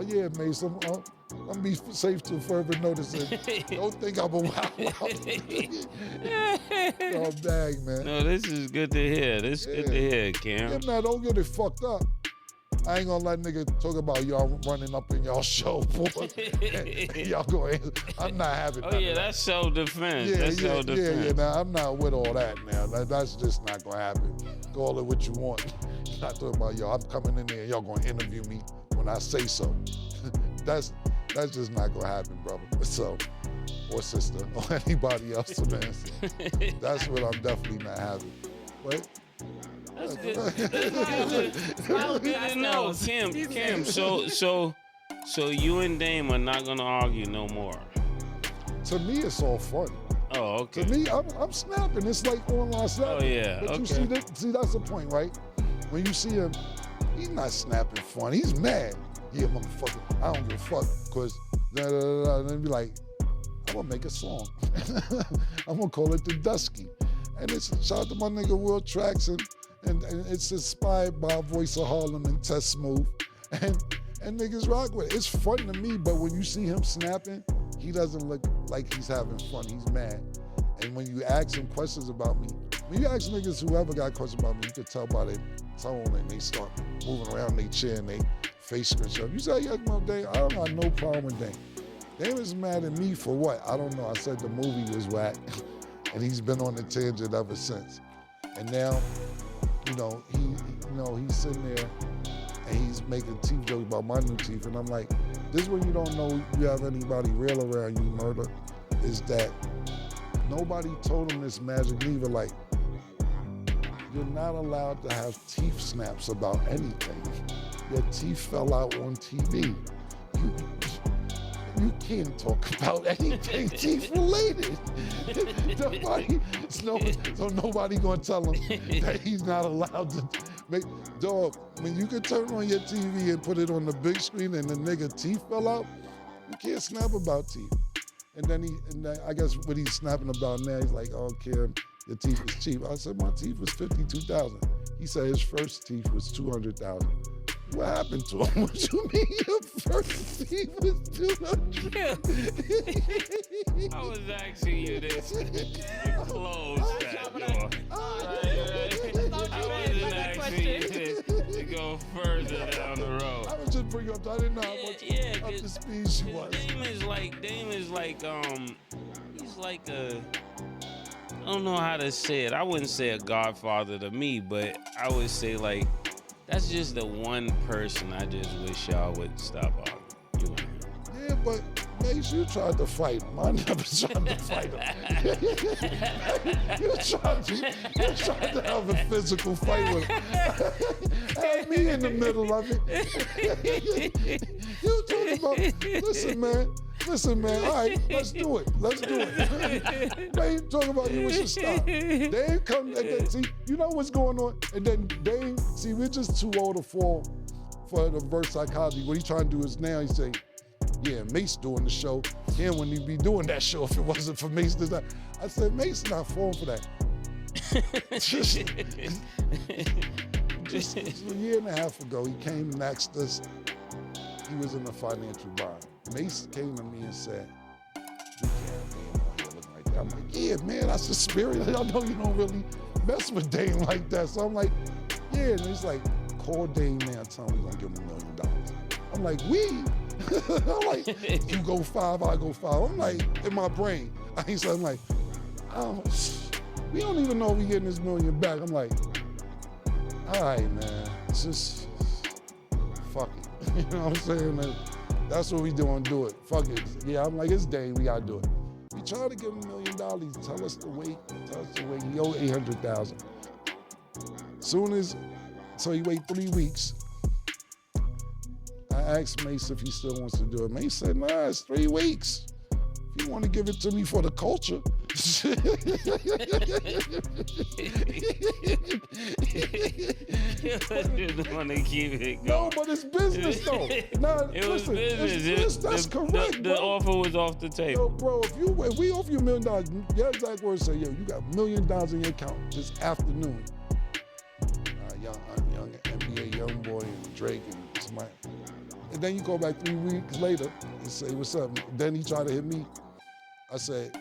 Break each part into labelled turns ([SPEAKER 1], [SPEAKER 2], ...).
[SPEAKER 1] yeah, Mace, I'm be safe to further notice it. Don't think I'm a wild. No, dang, man.
[SPEAKER 2] No, this is good to hear. This is good to hear, Cam.
[SPEAKER 1] Yeah, man, don't get it fucked up. I ain't gonna let nigga talk about y'all running up in y'all show, boy. Y'all going, I'm not having that.
[SPEAKER 2] Oh, yeah, that's self-defense. That's self-defense.
[SPEAKER 1] Yeah, nah, I'm not with all that now. That's just not gonna happen. Call it what you want. Not talking about y'all. I'm coming in there and y'all gonna interview me when I say so. That's just not gonna happen, brother. So, or sister, or anybody else, man. So that's what I'm definitely not having. But
[SPEAKER 2] that's good. That's good to know, Kim. So you and Dame are not gonna argue no more.
[SPEAKER 1] To me, it's all fun.
[SPEAKER 2] Oh, okay.
[SPEAKER 1] To me, I'm snapping. It's like online snapping.
[SPEAKER 2] Oh yeah.
[SPEAKER 1] But
[SPEAKER 2] okay.
[SPEAKER 1] you see, that's the point, right? When you see him, he's not snapping fun. He's mad. Yeah, motherfucker. I don't give a fuck. Cause and then be like, I'm gonna make a song. I'm gonna call it The Dusky. And it's shout out to my nigga Will Tracks and it's inspired by Voice of Harlem and Test Smooth. And niggas rock with it. It's fun to me, but when you see him snapping, he doesn't look like he's having fun. He's mad. And when you ask him questions about me, when you ask niggas whoever got questions about me, you could tell by their tone and they start moving around their chair and they face scrunch up. You say, yeah, Dame, I don't got no problem with Dame. Dame is mad at me for what? I don't know. I said the movie was whack. And he's been on the tangent ever since. And now, he's sitting there and he's making teeth jokes about my new teeth. And I'm like, this is when you don't know you have anybody real around you, murder, is that nobody told him this magic lever, like, you're not allowed to have teeth snaps about anything. Your teeth fell out on TV. You can't talk about anything teeth related. Nobody gonna tell him that he's not allowed to make, dog, when you can turn on your TV and put it on the big screen and the nigga teeth fell out, you can't snap about teeth. And then I guess what he's snapping about now, he's like, oh, Kim, your teeth is cheap. I said, my teeth was $52,000. He said his first teeth was $200,000. What happened to him? What you mean your first teeth was $200,000?
[SPEAKER 2] I was asking you this. You closed that door. I wasn't asking you to go further down the road.
[SPEAKER 1] I was just bringing up, I didn't know how much up to speed she was.
[SPEAKER 2] Dame is like, he's like a, I don't know how to say it. I wouldn't say a godfather to me, but I would say like, that's just the one person I just wish y'all would stop arguing. You and him.
[SPEAKER 1] Yeah, but Mace, you tried to fight him. I never tried to fight him. you tried to have a physical fight with him. Have me in the middle of it. You talking about, listen, man, all right, let's do it. Dame talking about you should stop. Dame come, and then, see, you know what's going on? And then Dame, see, we're just too old to fall for the reverse psychology. What he's trying to do is now he's saying, yeah, Mace doing the show. Ken wouldn't even be doing that show if it wasn't for Mace. I said, Mace not falling for that. Just a year and a half ago, he came and asked us, he was in a financial bind. Mace came to me and said, we can't be out here looking like that. I'm like, yeah, man, that's the spirit. I know you don't really mess with Dame like that. So I'm like, yeah. And he's like, call Dame now, tell him we're gonna give him $1 million. I'm like, we? I'm like, you go 5, I go 5. I'm like, in my brain. I'm like, we don't even know if we getting this $1 million back. I'm like, all right, man, it's just, fuck it. You know what I'm saying? That's what we doing, do it. Fuck it. Yeah, I'm like, it's Dame, we gotta do it. We try to give him $1 million, tell us to wait. He owe $800,000. So he wait 3 weeks. I asked Mace if he still wants to do it. Mace said, nah, it's 3 weeks. If you want to give it to me for the culture.
[SPEAKER 2] You just want to keep it going.
[SPEAKER 1] No, but it's business though. Nah,
[SPEAKER 2] it was business.
[SPEAKER 1] That's correct,
[SPEAKER 2] the offer was off the table.
[SPEAKER 1] Yo, bro, if we offer you $1 million, your exact words say, yo, you got $1 million in your account this afternoon. Young NBA young boy and Drake and Smite. And then you call back 3 weeks later and say, what's up? Then he tried to hit me. I said,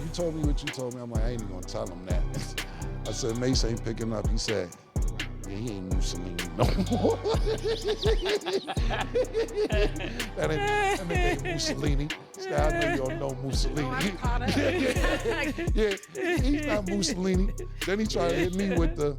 [SPEAKER 1] you told me what you told me. I'm like, I ain't even gonna tell him that. I said, Mase ain't picking up. He said, yeah, he ain't Mussolini no more. that ain't Mussolini. Said, I know you don't know Mussolini. Yeah, he's not Mussolini. Then he tried to hit me with the,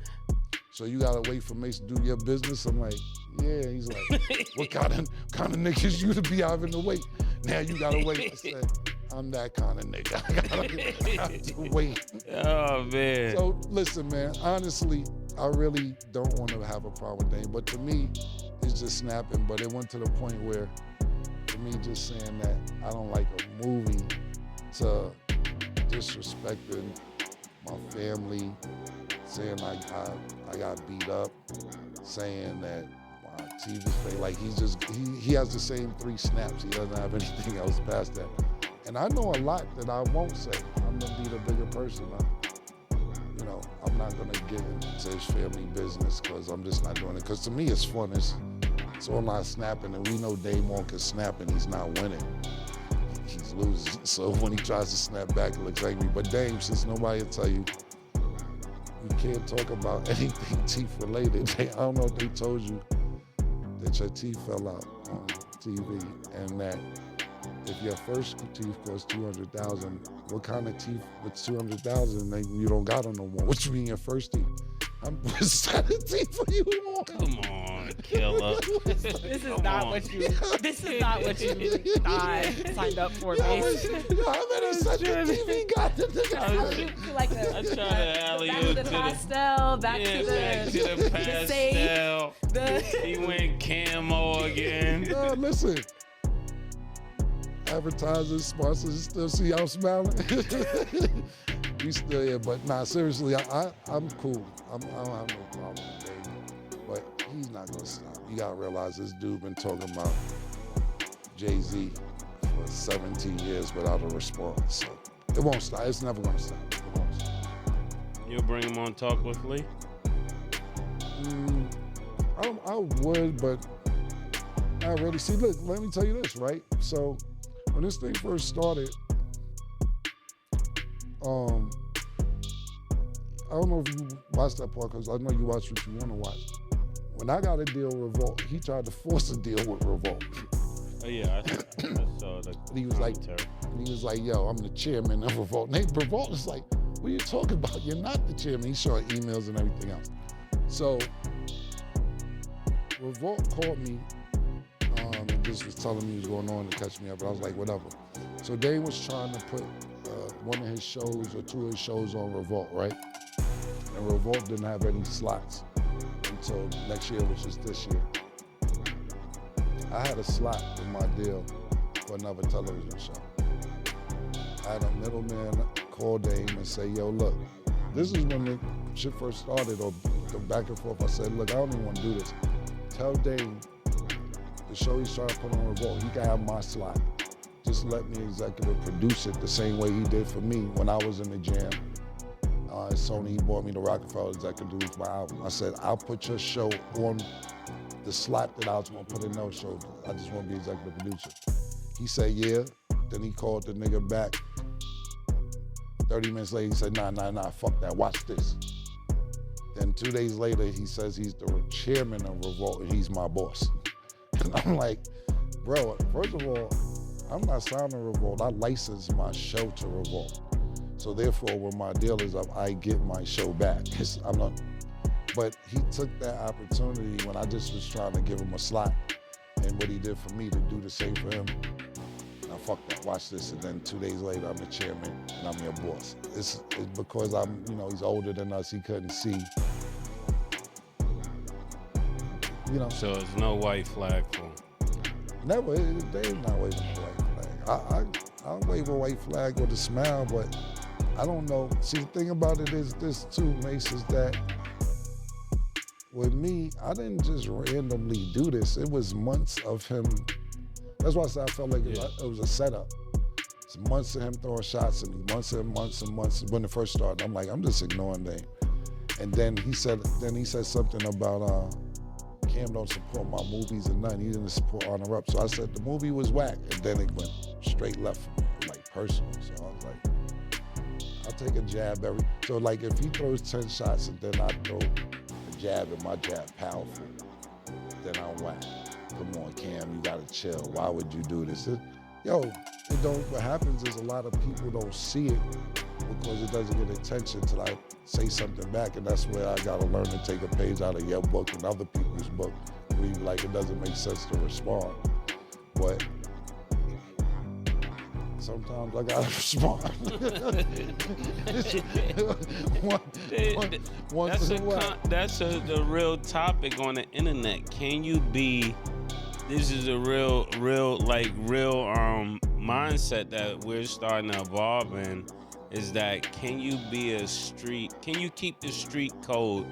[SPEAKER 1] so you gotta wait for Mase to do your business? I'm like, yeah. He's like, what kind of niggas you to be out in the wait? Now you gotta wait. I said, I'm that kind of nigga. I have to wait.
[SPEAKER 2] Oh, man.
[SPEAKER 1] So listen, man, honestly, I really don't want to have a problem with Dame, but to me, it's just snapping. But it went to the point where, for me, just saying that I don't like a movie to disrespecting my family, saying I got beat up, saying that my TV play, like he has the same 3 snaps. He doesn't have anything else past that. And I know a lot that I won't say. I'm gonna be the bigger person. I'm not gonna get into his family business because I'm just not doing it. Because to me, it's fun. It's all not snapping, and we know Dame Wong can snap, and he's not winning. He's losing. So when he tries to snap back, it looks angry. But Dame, since nobody will tell you, you can't talk about anything teeth related. I don't know if they told you that your teeth fell out on TV, and that if your first teeth cost $200,000, what kind of teeth with $200,000 you don't got them no more? What you mean your first teeth? I'm selling teeth for you more.
[SPEAKER 2] Come on, killer.
[SPEAKER 3] This is not what you thought signed up for, Mase.
[SPEAKER 1] How many such teeth he got?
[SPEAKER 3] Like
[SPEAKER 2] I tried to alley
[SPEAKER 3] back to the pastel, back to the
[SPEAKER 2] pastel. He went camo again.
[SPEAKER 1] Listen. Advertisers, sponsors, still see y'all smiling. We still here, but nah, seriously, I'm cool. I don't have no problem with Dame, but he's not gonna stop. You gotta realize this dude been talking about Jay-Z for 17 years without a response. So it won't stop. It's never gonna stop. It won't stop.
[SPEAKER 2] You'll bring him on Talk with Lee?
[SPEAKER 1] I would, but not really. See, look, let me tell you this, right? So when this thing first started, I don't know if you watched that part, because I know you watch what you want to watch. When I got a deal with Revolt, he tried to force a deal with Revolt.
[SPEAKER 2] Oh yeah, I saw the
[SPEAKER 1] And he was like, yo, I'm the chairman of Revolt. And Revolt is like, what are you talking about? You're not the chairman. He's showing emails and everything else. So Revolt called me and just was telling me what was going on to catch me up. But I was like, whatever. So Dame was trying to put one of his shows or 2 of his shows on Revolt, right? And Revolt didn't have any slots until next year, which is this year. I had a slot in my deal for another television show. I had a middleman call Dame and say, yo, look, this is when the shit first started, or the back and forth. I said, look, I don't even want to do this. Tell Dame the show he's trying to put on Revolt, he can have my slot. Just let me executive produce it the same way he did for me when I was in the jam. At Sony, he bought me the Roc-A-Fella executive produce my album. I said, I'll put your show on the slot that I was gonna put in those shows. I just want to be executive producer. He said, yeah. Then he called the nigga back. 30 minutes later, he said, nah, fuck that, watch this. Then 2 days later, he says he's the chairman of Revolt and he's my boss. And I'm like, bro, first of all, I'm not signed to Revolt. I license my show to Revolt. So therefore, when my deal is up, I get my show back. But he took that opportunity when I just was trying to give him a slot, and what he did for me to do the same for him. Now fuck that, watch this. And then 2 days later, I'm the chairman and I'm your boss. It's because he's older than us, he couldn't see.
[SPEAKER 2] So it's no white flag for him.
[SPEAKER 1] Never, Dave's not waving a white flag. I'll wave a white flag with a smile, but I don't know. See, the thing about it is this too, Mase, is that with me, I didn't just randomly do this. It was months of him. That's why I said I felt like it was a setup. It's months of him throwing shots at me, months and months when it first started. I'm like, I'm just ignoring Dame. And then he said something about Cam don't support my movies and nothing. He didn't support Honor Up. So I said the movie was whack, and then it went straight left from me, like personal. So I was like, I'll take a jab so like if he throws 10 shots and then I throw a jab and my jab powerful, then I'm whack. Come on, Cam, you gotta chill. Why would you do this? What happens is a lot of people don't see it because it doesn't get attention till I say something back, and that's where I gotta learn to take a page out of your book and other people's book. Where you like it doesn't make sense to respond, but sometimes I gotta respond.
[SPEAKER 2] That's the real topic on the internet. Can you be? This is a real mindset that we're starting to evolve in. Is that can you keep the street code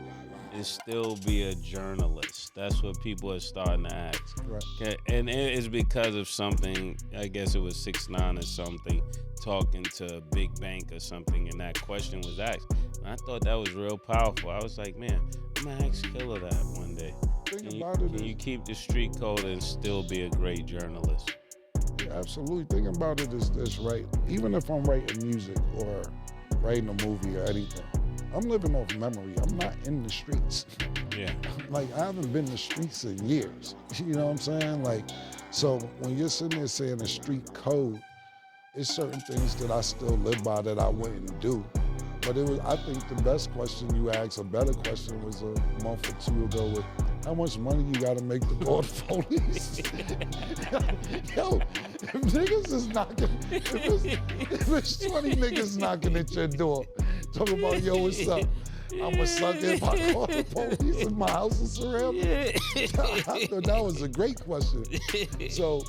[SPEAKER 2] and still be a journalist? That's what people are starting to ask.
[SPEAKER 1] Right.
[SPEAKER 2] And it is because of something, I guess it was 6ix9ine or something, talking to a big bank or something, and that question was asked. And I thought that was real powerful. I was like, man, I'm gonna ask Killer that one day. Can you keep the street code and still be a great journalist?
[SPEAKER 1] Yeah, absolutely. Thinking about it is this, right? Even if I'm writing music or writing a movie or anything, I'm living off memory. I'm not in the streets.
[SPEAKER 2] Yeah.
[SPEAKER 1] Like, I haven't been in the streets in years. You know what I'm saying? Like, so when you're sitting there saying the street code, it's certain things that I still live by that I wouldn't do. But I think the best question you asked, a better question was a month or two ago with, how much money you gotta make to call the police? Yo, if niggas is knocking, if it's 20 niggas knocking at your door, talking about, yo, what's up? I'm a sucker if I call the police and my house is surrounded. I thought that was a great question. So,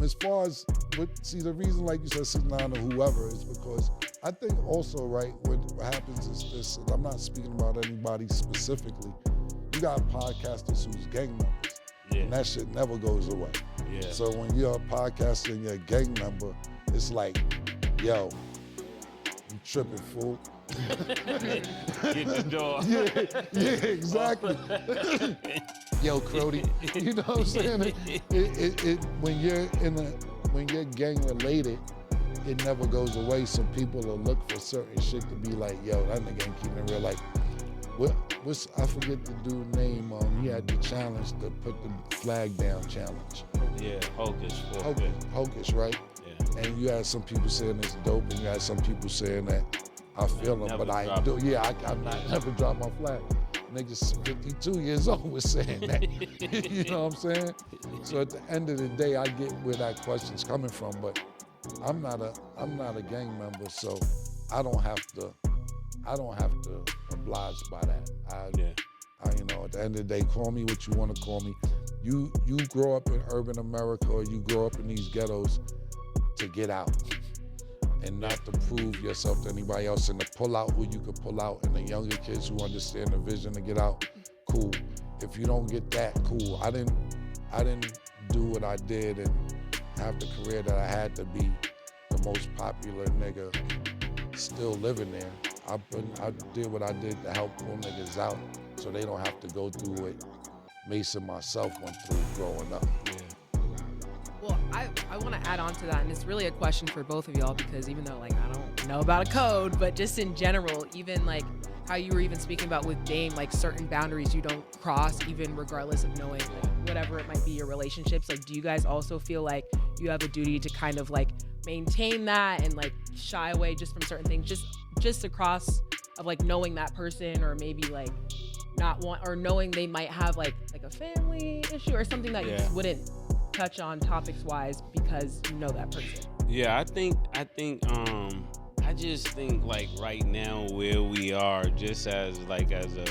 [SPEAKER 1] as far as, the reason, like you said, 6ix9ine or whoever, is because I think also, right, what happens is this, and I'm not speaking about anybody specifically, you got podcasters who's gang members, and that shit never goes away.
[SPEAKER 2] Yeah.
[SPEAKER 1] So when you're a podcaster and you're a gang member, it's like, yo, you tripping, fool.
[SPEAKER 2] Get the door.
[SPEAKER 1] Yeah, exactly. Yo, Crody, you know what I'm saying? When you're gang related, it never goes away. So people will look for certain shit to be like, yo, that nigga ain't keeping it real. Like, I forget the dude's name. He had the challenge to put the flag down challenge.
[SPEAKER 2] Yeah,
[SPEAKER 1] Hocus, right?
[SPEAKER 2] Yeah.
[SPEAKER 1] And you had some people saying it's dope, and you had some people saying that I feel them, but I do. Yeah, I'm not never drop my flag. Niggas 52 years old was saying that. You know what I'm saying? So at the end of the day, I get where that question's coming from, but I'm not a gang member, so I don't have to oblige by that. You know, at the end of the day, call me what you want to call me. You grow up in urban America, or you grow up in these ghettos to get out and not to prove yourself to anybody else, and to pull out who you could pull out. And the younger kids who understand the vision to get out, cool. If you don't get that, cool. I didn't do what I did and have the career that I had to be the most popular nigga still living there. I did what I did to help pull niggas out so they don't have to go through what Mase and myself went through growing up.
[SPEAKER 2] Yeah.
[SPEAKER 3] Well, I want to add on to that, and it's really a question for both of y'all, because even though, like, I don't know about a code, but just in general, even like how you were even speaking about with Dame, like certain boundaries you don't cross, even regardless of knowing like whatever it might be your relationships. Like, do you guys also feel like you have a duty to kind of like maintain that and like shy away just from certain things, just across of like knowing that person, or maybe like not want, or knowing they might have like a family issue or something that you just wouldn't touch on topics wise because you know that person?
[SPEAKER 2] Yeah, I just think like right now where we are, just as a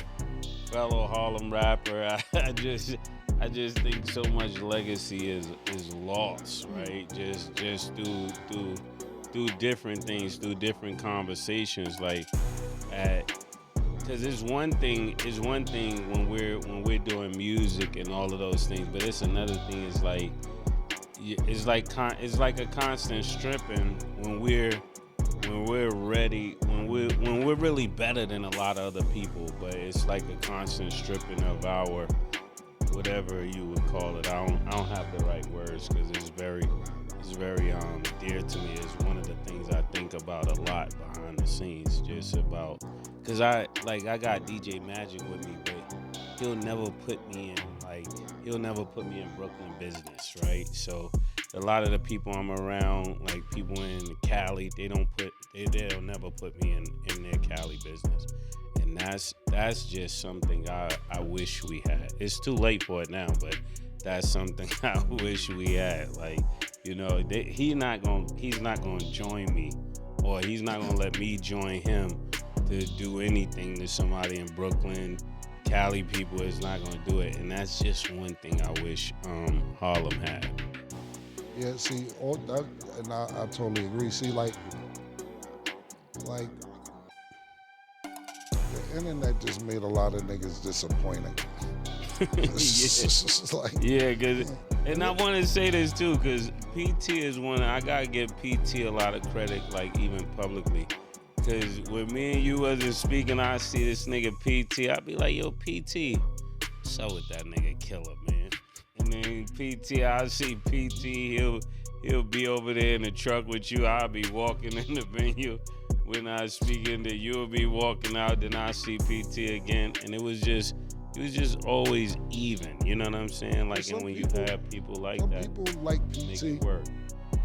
[SPEAKER 2] fellow Harlem rapper, I just think so much legacy is lost, right? Just through different things, through different conversations, like because it's one thing when we're doing music and all of those things, but it's another thing. It's like a constant stripping when we're ready, when we're really better than a lot of other people, but it's like a constant stripping of our whatever you would call it. I don't have the right words because it's very dear to me. It's one of the things I think about a lot behind the scenes, just about, because I got DJ Magic with me, but he'll never put me in Brooklyn business, right? So a lot of the people I'm around, like people in Cali, they'll never put me in their Cali business. And that's just something I wish we had. It's too late for it now, but that's something I wish we had. Like, you know, he's not gonna join me, or he's not gonna let me join him to do anything to somebody in Brooklyn. Cali people is not gonna do it, and that's just one thing I wish Harlem had.
[SPEAKER 1] Yeah, see, all that, and I totally agree. See, like the internet just made a lot of niggas disappointing.
[SPEAKER 2] And I want to say this too, because PT is I gotta give PT a lot of credit, like even publicly. Because when me and you wasn't speaking, I see this nigga PT, I'd be like, yo, PT, what's up with that nigga Killer, man? And then PT, I see PT, he'll be over there in the truck with you. I'll be walking in the venue. When I speaking, that you'll be walking out, then I see PT again. And it was just always even. You know what I'm saying? Like, and when you have people like that,
[SPEAKER 1] some people like PT.
[SPEAKER 2] Make it work.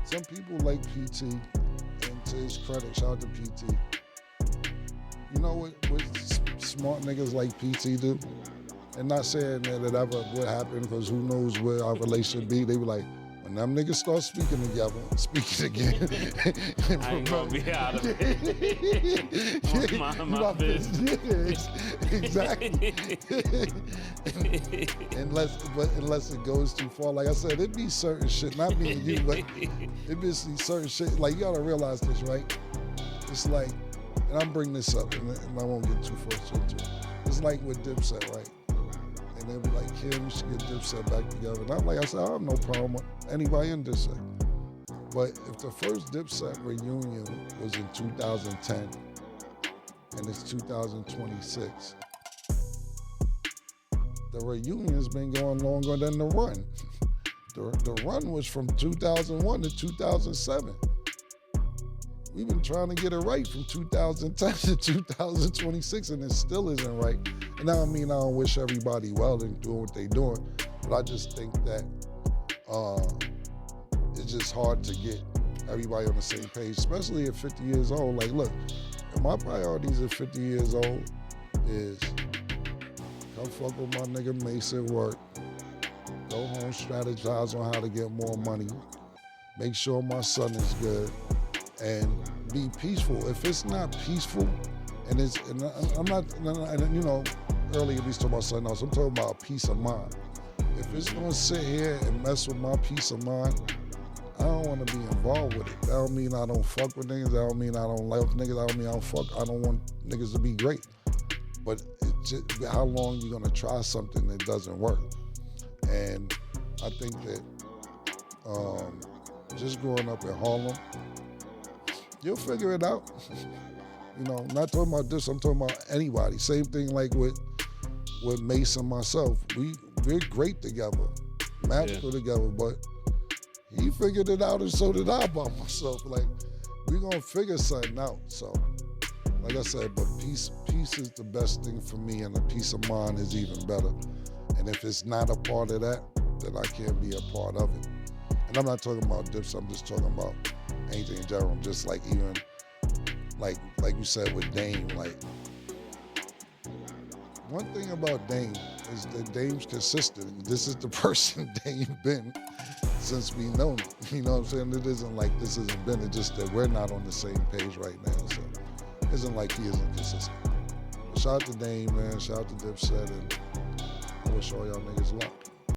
[SPEAKER 1] Some people like PT, and to his credit, shout out to PT. You know what smart niggas like PT do? And not saying that it ever would happen, because who knows where our relationship be. They be like, when them niggas start speaking again,
[SPEAKER 2] I ain't gonna be out of it. my business.
[SPEAKER 1] Yeah, exactly. unless it goes too far. Like I said, it be certain shit, not me and you, but it be certain shit. Like, you gotta realize this, right? It's like, and I'm bringing this up, and I won't get too far into it. It's like with Dipset, right? And they'll be like, Kim, we should get Dipset back together. And I'm like, I said, I have no problem with anybody in Dipset. But if the first Dipset reunion was in 2010, and it's 2026, the reunion's been going longer than the run. The run was from 2001 to 2007. We've been trying to get it right from 2010 to 2026, and it still isn't right. And I don't mean I don't wish everybody well and doing what they're doing, but I just think that it's just hard to get everybody on the same page, especially at 50 years old. Like, look, my priorities at 50 years old is come fuck with my nigga Mase at work, go home, strategize on how to get more money, make sure my son is good, and be peaceful. If it's not peaceful, and I'm not, and you know, earlier we was talking about something else. I'm talking about peace of mind. If it's gonna sit here and mess with my peace of mind, I don't want to be involved with it. That don't mean I don't fuck with niggas. That don't mean I don't love niggas. That don't mean I don't fuck. I don't want niggas to be great. But just, how long you gonna try something that doesn't work? And I think that just growing up in Harlem, you'll figure it out. You know, not talking about this, I'm talking about anybody. Same thing like with Mase and myself. We're great together, magical together, but he figured it out and so did I by myself. Like, we're gonna figure something out. So, like I said, but peace is the best thing for me, and the peace of mind is even better. And if it's not a part of that, then I can't be a part of it. And I'm not talking about dips, I'm just talking about anything in general. Just like even, like you said with Dame, like, one thing about Dame is that Dame's consistent. This is the person Dame been since we known him. You know what I'm saying? It isn't like this hasn't been, it's just that we're not on the same page right now. So it isn't like he isn't consistent. But shout out to Dame, man. Shout out to Dipset, and I wish all y'all niggas luck.